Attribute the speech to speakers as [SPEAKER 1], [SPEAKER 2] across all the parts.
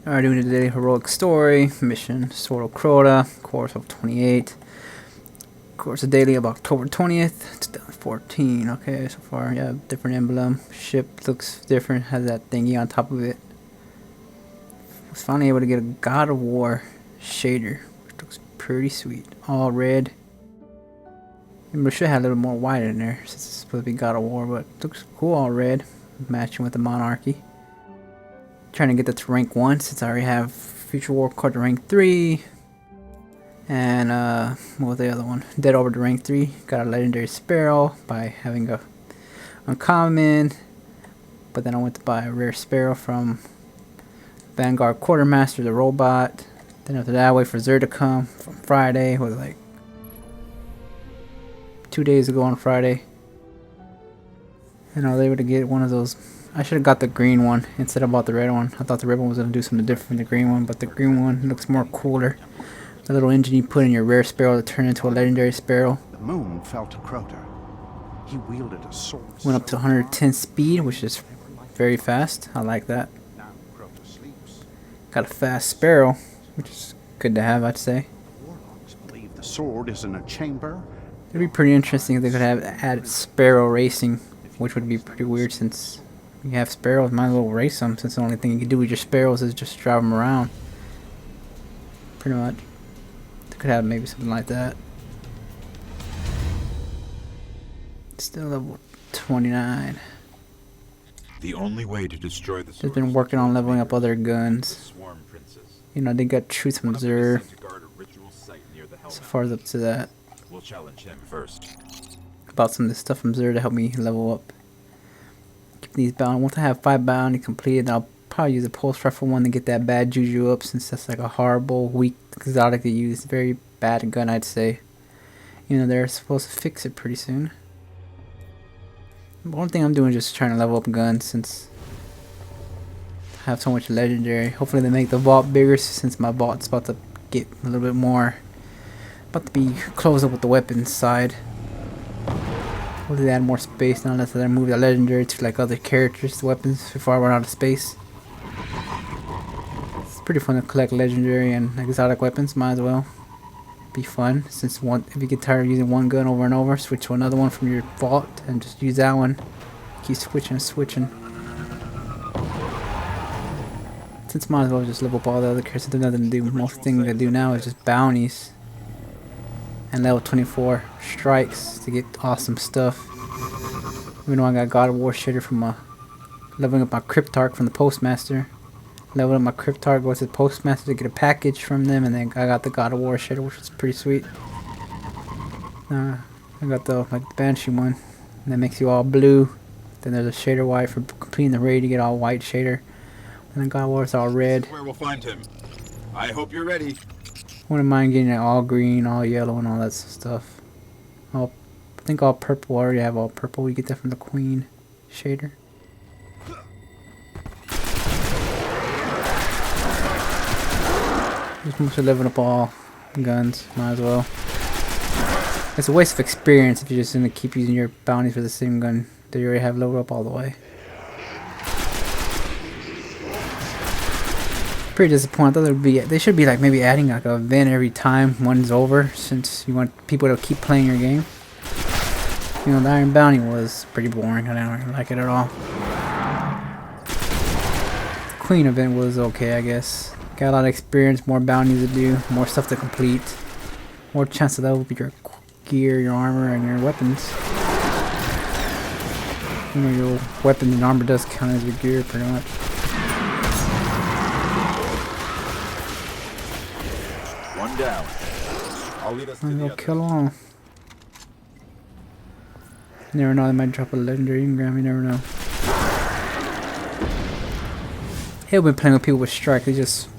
[SPEAKER 1] Alright, doing the daily heroic story, mission, Sword of Crota, course of 28. Course of daily of October 20th, 2014. Okay, so far, yeah, different emblem. Ship looks different, has that thingy on top of it. Was finally able to get a God of War shader, which looks pretty sweet. All red. We should have a little more white in there since it's supposed to be God of War, but it looks cool all red, matching with the monarchy. Trying to get that to rank 1 since I already have Future War card to rank 3. And what was the other one? Dead over to rank 3. Got a legendary Sparrow by having a uncommon. But then I went to buy a rare Sparrow from Vanguard Quartermaster, the robot. Then after that, I wait for Zer to come from Friday. It was like 2 days ago on Friday. And I was able to get one of those. I should have got the green one instead of bought the red one. I thought the red one was going to do something different from the green one, but the green one looks more cooler. The little engine you put in your rare Sparrow to turn into a legendary Sparrow.
[SPEAKER 2] The moon fell to Crota. He wielded a sword.
[SPEAKER 1] Went up to 110 speed, which is very fast. I like that.
[SPEAKER 2] Now Crota sleeps.
[SPEAKER 1] Got a fast Sparrow, which is good to have, I'd say.
[SPEAKER 2] Warlocks believe the sword is in a chamber.
[SPEAKER 1] It'd be pretty interesting if they could have added Sparrow racing, which would be pretty weird since you have Sparrows. Might as well race them, since the only thing you can do with your Sparrows is just drive them around. Pretty much. They could have maybe something like that. Still level 29.
[SPEAKER 3] The only way to destroy the
[SPEAKER 1] Just been working on leveling up other guns. You know, they got Truth from Zer. So far as up to that.
[SPEAKER 3] We'll challenge him first.
[SPEAKER 1] About some of this stuff from Zer to help me level up. Keep these bound. Once I have 5 bounty completed, I'll probably use a pulse rifle one to get that bad juju up, since that's like a horrible, weak exotic to use. Very bad gun, I'd say. You know, they're supposed to fix it pretty soon. The only thing I'm doing is just trying to level up guns since I have so much legendary. Hopefully they make the vault bigger since my vault's about to get a little bit more. About to be closed up with the weapons side. Hopefully they add more space now unless I move the legendary to like other characters' weapons before I run out of space. It's pretty fun to collect legendary and exotic weapons, might as well. Be fun since if you get tired of using one gun over and over, switch to another one from your vault and just use that one. Keep switching and switching. Since might as well just level up all the other characters. There's nothing to do. Most things I do now is just bounties and level 24 strikes to get awesome stuff. Even though I got God of War shader from leveling up my Cryptarch from the Postmaster. Leveled up my Cryptarch, go to the Postmaster to get a package from them, and then I got the God of War shader, which was pretty sweet. I got the Banshee one, and that makes you all blue. Then there's a shader white for completing the raid, you get all white shader. And then God of War is all red.
[SPEAKER 3] Where we'll find him. I hope you're ready.
[SPEAKER 1] Wouldn't mind getting it all green, all yellow, and all that stuff. I think all purple. I already have all purple. You get that from the Queen shader. Just move to leveling up all guns. Might as well. It's a waste of experience if you're just gonna keep using your bounties for the same gun that you already have leveled up all the way. Pretty disappointed. I thought they should be like maybe adding like an event every time one's over, since you want people to keep playing your game. You know, the Iron Bounty was pretty boring. I didn't really like it at all. The Queen event was okay, I guess. Got a lot of experience, more bounties to do, more stuff to complete, more chance to level up your gear, your armor, and your weapons. You know, your weapons and armor does count as your gear pretty much.
[SPEAKER 3] One down. I'll lead us to the
[SPEAKER 1] I'll
[SPEAKER 3] other.
[SPEAKER 1] kill all. You never know, they might drop a legendary engram, you never know. I've been playing with people with strike, they just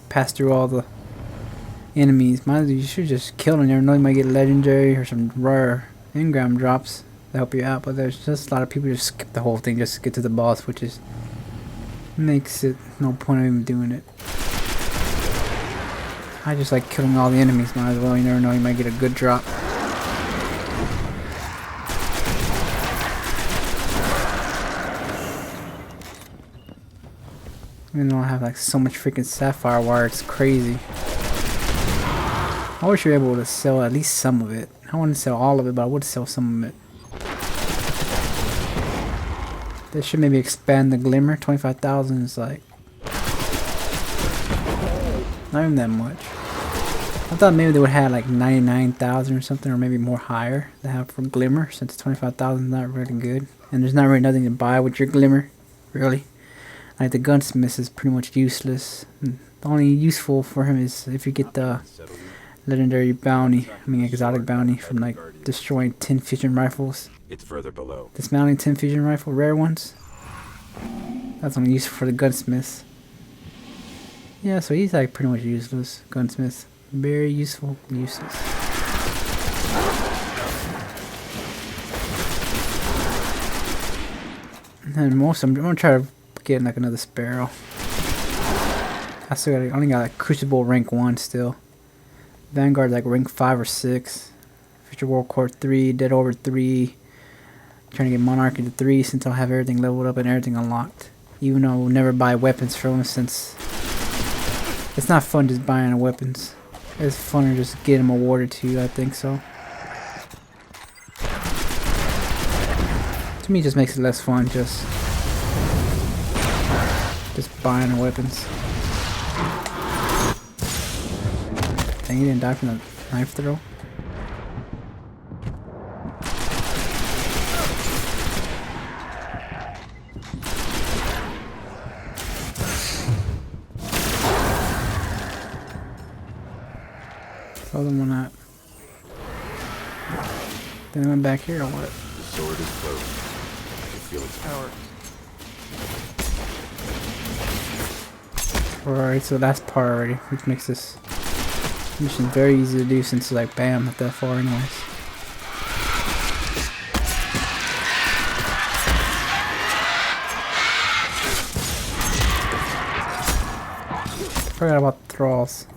[SPEAKER 1] pass through all the enemies. You should just kill them, you never know, you might get legendary or some rare engram drops to help you out, but there's just a lot of people just skip the whole thing just to get to the boss, which is makes it no point of even doing it. I just like killing all the enemies, might as well, you never know, you might get a good drop. Even though I have like so much freaking sapphire wire, it's crazy. I wish you were able to sell at least some of it. I wouldn't sell all of it, but I would sell some of it. They should maybe expand the glimmer. 25,000 is like not even that much. I thought maybe they would have like 99,000 or something, or maybe more higher to have for glimmer, since 25,000 is not really good. And there's not really nothing to buy with your glimmer, really. Like the gunsmith is pretty much useless. And the only useful for him is if you get the legendary bounty, exotic bounty from like destroying 10 fusion rifles.
[SPEAKER 3] It's further below.
[SPEAKER 1] Dismounting 10 fusion rifle, rare ones. That's only useful for the gunsmiths. Yeah, so he's like pretty much useless. Gunsmith, very useful, useless. And most of them, I'm gonna try to get like another sparrow. I only got like Crucible rank 1 still. Vanguard like rank 5 or 6. Future World Core 3, Dead Over 3. Trying to get Monarchy to 3 since I'll have everything leveled up and everything unlocked. Even though we'll never buy weapons from them, since it's not fun just buying weapons. It's funner just get them awarded to you, I think so. To me it just makes it less fun just buying the weapons. Dang, he didn't die from the knife throw. Throw them one out. Then I went back here or what?
[SPEAKER 3] The sword is closed. I can feel its power.
[SPEAKER 1] Alright, so that's part already, which makes this mission very easy to do since it's like bam, not that far anyways. Forgot about the thralls.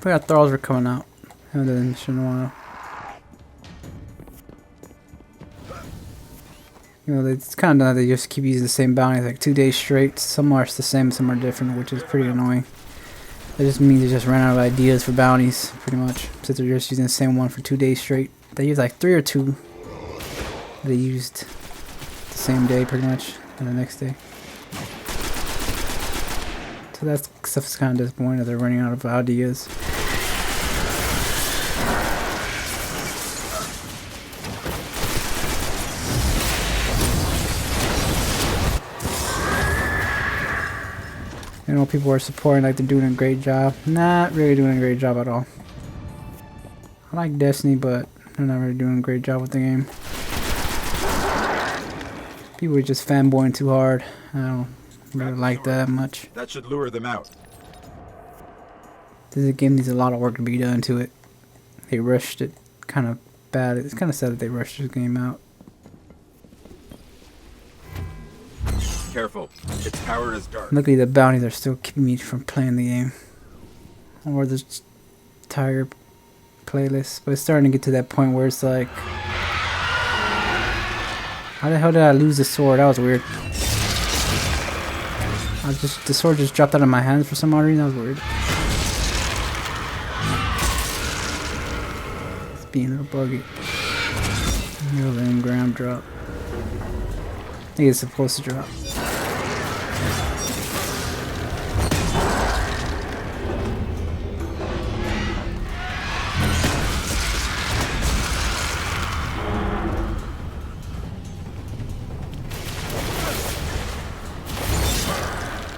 [SPEAKER 1] Forgot thralls were coming out. Haven't done this mission in a while. You know, it's kind of they just keep using the same bounties like 2 days straight. Some are the same, some are different, which is pretty annoying. That just means they just ran out of ideas for bounties, pretty much. Since they're just using the same one for 2 days straight. They used like 3 or 2. They used the same day, pretty much, and the next day. So that stuff's kind of disappointing that they're running out of ideas. You know, people are supporting like they're doing a great job. Not really doing a great job at all. I like Destiny, but they're not really doing a great job with the game. People are just fanboying too hard. I don't really like that much.
[SPEAKER 3] That should lure them out.
[SPEAKER 1] This game needs a lot of work to be done to it. They rushed it kind of bad. It's kind of sad that they rushed this game out.
[SPEAKER 3] Careful. Its power is dark.
[SPEAKER 1] Luckily the bounties are still keeping me from playing the game. Or the entire playlist. But it's starting to get to that point where it's like, how the hell did I lose the sword? That was weird. The sword just dropped out of my hands for some odd reason. That was weird. It's being a little buggy. Real engram drop. I think it's supposed to drop.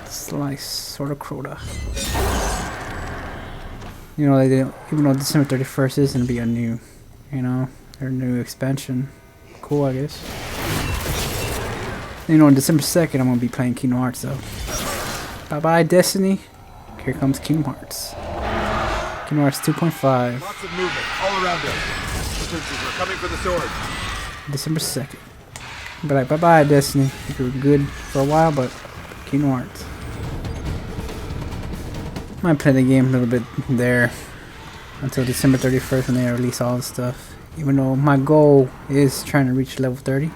[SPEAKER 1] Slice, sort of Crota. You know, they didn't, even though December 31st is gonna be a new, you know, their new expansion. Cool, I guess. You know, on December 2nd, I'm gonna be playing Kingdom Hearts, though. Bye bye, Destiny. Here comes Kingdom Hearts. Kingdom Hearts 2.5.
[SPEAKER 3] Lots of movement all around us. The princes are coming for the sword.
[SPEAKER 1] December 2nd. But like, bye bye, Destiny. You were good for a while, but Kingdom Hearts. Might play the game a little bit there until December 31st when they release all the stuff. Even though my goal is trying to reach level 30.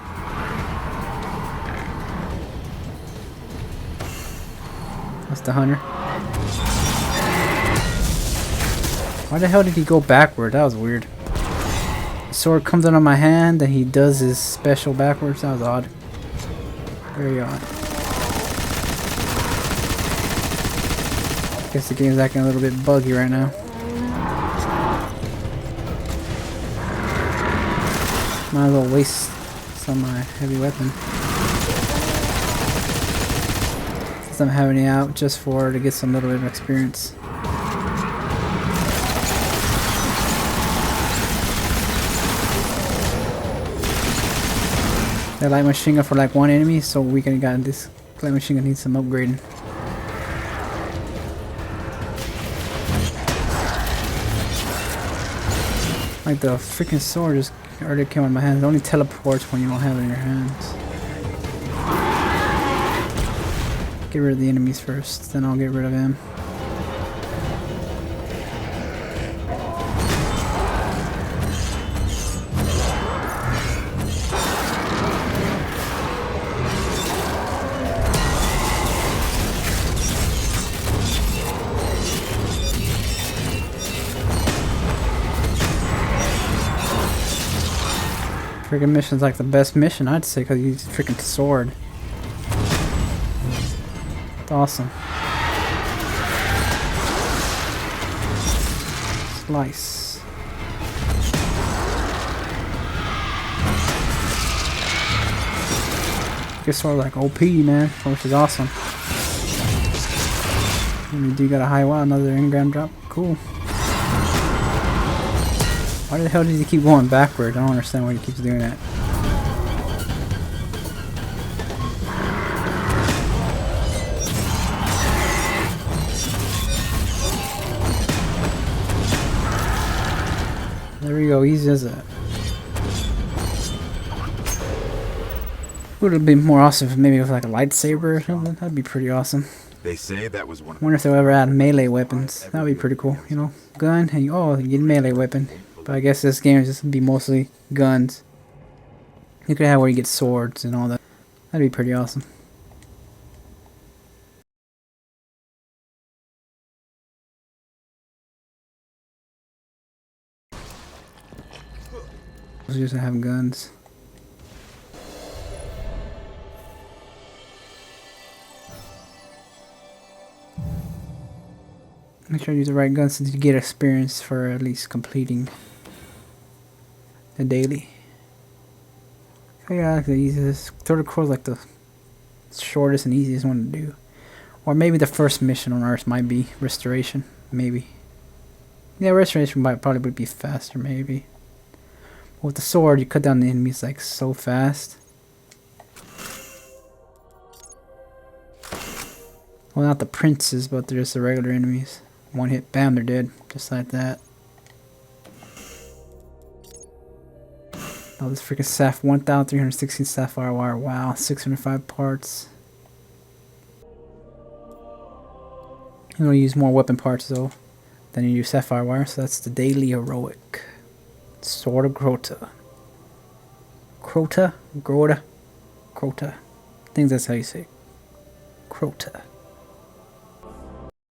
[SPEAKER 1] That's the hunter. Why the hell did he go backward? That was weird. The sword comes out of my hand and he does his special backwards. That was odd. Very odd. Guess the game's acting a little bit buggy right now. Might as well waste some of my heavy weapon. Since I'm having it out just to get some little bit of experience. That light machine gun for like one enemy, so we can got this light machine gun needs some upgrading. Like the freaking sword just already came out of my hands. It only teleports when you don't have it in your hands. Get rid of the enemies first, then I'll get rid of him. Freaking mission's like the best mission, I'd say, because you use freaking sword. It's awesome. Slice. This sword like OP, man, which is awesome. And you do got a high wow, another engram drop. Cool. Why the hell did he keep going backward? I don't understand why he keeps doing that. There we go, easy as that. Would have been more awesome if maybe with like a lightsaber or something. That'd be pretty awesome.
[SPEAKER 3] They say that was one.
[SPEAKER 1] Wonder if they'll ever add melee weapons. That'd be pretty cool, you know? Gun, and you get a melee weapon. But I guess this game is just be mostly guns. You could have where you get swords and all that. That'd be pretty awesome. Just have guns. Make sure you use the right guns to get experience for at least completing the daily. So yeah, like the easiest. Third core is like the shortest and easiest one to do. Or maybe the first mission on Earth might be restoration. Maybe. Yeah, restoration might probably be faster, maybe. With the sword, you cut down the enemies like so fast. Well, not the princes, but they're just the regular enemies. One hit, bam, they're dead. Just like that. Oh, this freaking 1,316 sapphire wire. Wow, 605 parts. I'm gonna use more weapon parts though than you use sapphire wire, so that's the daily heroic. Sword of Crota. Crota? Crota? Crota. I think that's how you say it. Crota.